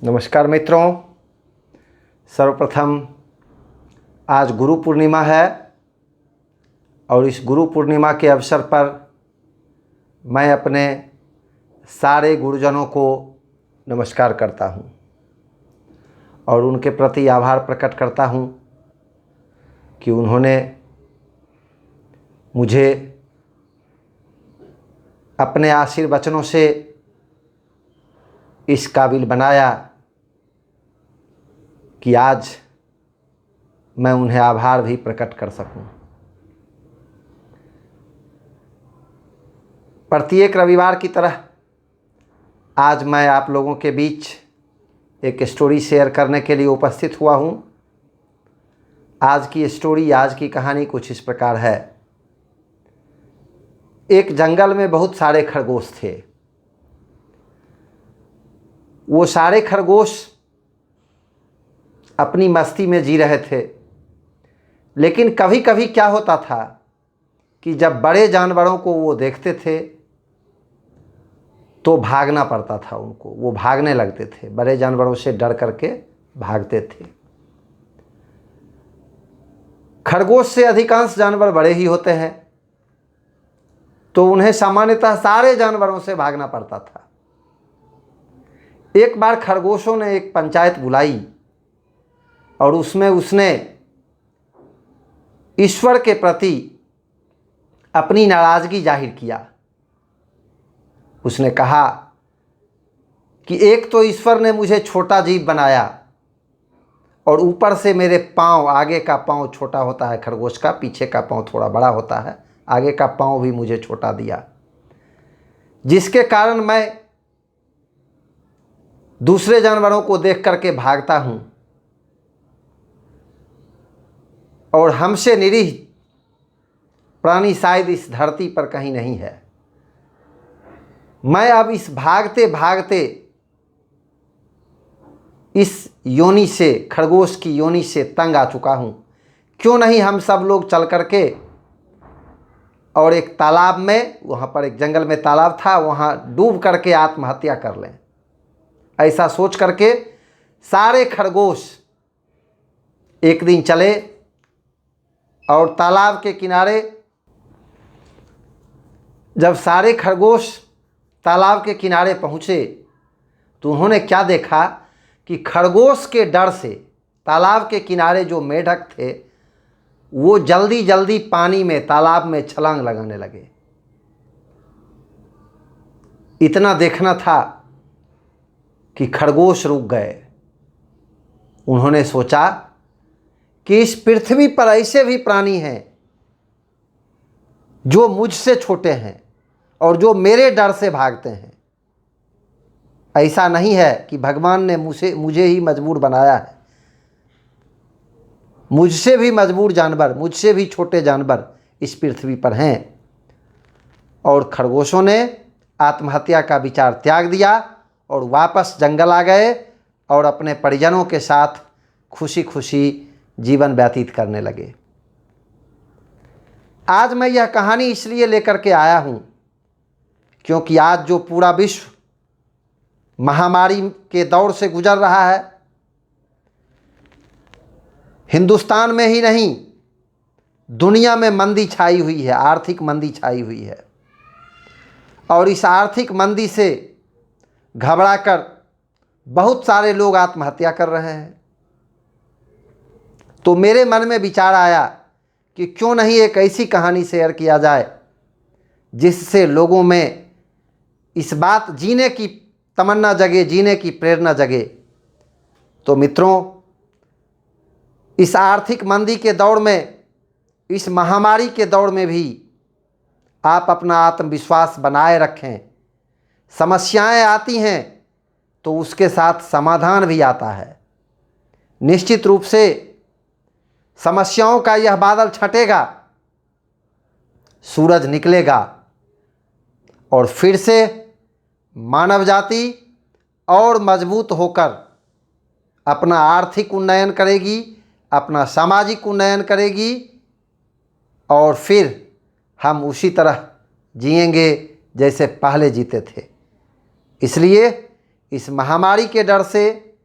नमस्कार मित्रों, सर्वप्रथम आज गुरु पूर्णिमा है और इस गुरु पूर्णिमा के अवसर पर मैं अपने सारे गुरुजनों को नमस्कार करता हूं और उनके प्रति आभार प्रकट करता हूं कि उन्होंने मुझे अपने आशीर्वचनों से इस काबिल बनाया कि आज मैं उन्हें आभार भी प्रकट कर सकूं। प्रत्येक रविवार की तरह आज मैं आप लोगों के बीच एक स्टोरी शेयर करने के लिए उपस्थित हुआ हूं। आज की स्टोरी, आज की कहानी कुछ इस प्रकार है। एक जंगल में बहुत सारे खरगोश थे। वो सारे खरगोश अपनी मस्ती में जी रहे थे, लेकिन कभी कभी क्या होता था कि जब बड़े जानवरों को वो देखते थे तो भागना पड़ता था उनको। वो भागने लगते थे, बड़े जानवरों से डर करके भागते थे। खरगोश से अधिकांश जानवर बड़े ही होते हैं, तो उन्हें सामान्यतः सारे जानवरों से भागना पड़ता था। एक बार खरगोशों ने एक पंचायत बुलाई और उसमें उसने ईश्वर के प्रति अपनी नाराज़गी जाहिर किया। उसने कहा कि एक तो ईश्वर ने मुझे छोटा जीव बनाया और ऊपर से मेरे पाँव, आगे का पाँव छोटा होता है खरगोश का, पीछे का पाँव थोड़ा बड़ा होता है, आगे का पाँव भी मुझे छोटा दिया, जिसके कारण मैं दूसरे जानवरों को देख करके भागता हूं और हमसे निरीह प्राणी शायद इस धरती पर कहीं नहीं है। मैं अब इस भागते भागते इस योनि से, खरगोश की योनि से तंग आ चुका हूं। क्यों नहीं हम सब लोग चल करके और एक तालाब में, वहाँ पर एक जंगल में तालाब था, वहाँ डूब करके आत्महत्या कर लें। ऐसा सोच करके सारे खरगोश एक दिन चले और तालाब के किनारे, जब सारे खरगोश तालाब के किनारे पहुँचे तो उन्होंने क्या देखा कि खरगोश के डर से तालाब के किनारे जो मेढक थे वो जल्दी जल्दी पानी में, तालाब में छलांग लगाने लगे। इतना देखना था कि खरगोश रुक गए। उन्होंने सोचा कि इस पृथ्वी पर ऐसे भी प्राणी हैं जो मुझसे छोटे हैं और जो मेरे डर से भागते हैं। ऐसा नहीं है कि भगवान ने मुझे ही मजबूर बनाया है। मुझसे भी मजबूर जानवर, मुझसे भी छोटे जानवर इस पृथ्वी पर हैं। और खरगोशों ने आत्महत्या का विचार त्याग दिया और वापस जंगल आ गए और अपने परिजनों के साथ खुशी खुशी जीवन व्यतीत करने लगे। आज मैं यह कहानी इसलिए लेकर के आया हूँ क्योंकि आज जो पूरा विश्व महामारी के दौर से गुजर रहा है, हिंदुस्तान में ही नहीं दुनिया में मंदी छाई हुई है, आर्थिक मंदी छाई हुई है। और इस आर्थिक मंदी से घबराकर बहुत सारे लोग आत्महत्या कर रहे हैं। तो मेरे मन में विचार आया कि क्यों नहीं एक ऐसी कहानी शेयर किया जाए जिससे लोगों में इस बात, जीने की तमन्ना जगे, जीने की प्रेरणा जगे। तो मित्रों, इस आर्थिक मंदी के दौर में, इस महामारी के दौर में भी आप अपना आत्मविश्वास बनाए रखें। समस्याएं आती हैं तो उसके साथ समाधान भी आता है। निश्चित रूप से समस्याओं का यह बादल छंटेगा, सूरज निकलेगा और फिर से मानव जाति और मजबूत होकर अपना आर्थिक उन्नयन करेगी, अपना सामाजिक उन्नयन करेगी और फिर हम उसी तरह जिएंगे जैसे पहले जीते थे। इसलिए इस महामारी के डर से,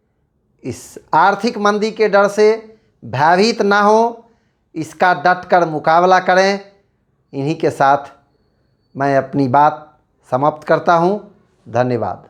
इस आर्थिक मंदी के डर से भयभीत ना हो, इसका डटकर मुकाबला करें। इन्हीं के साथ मैं अपनी बात समाप्त करता हूँ। धन्यवाद।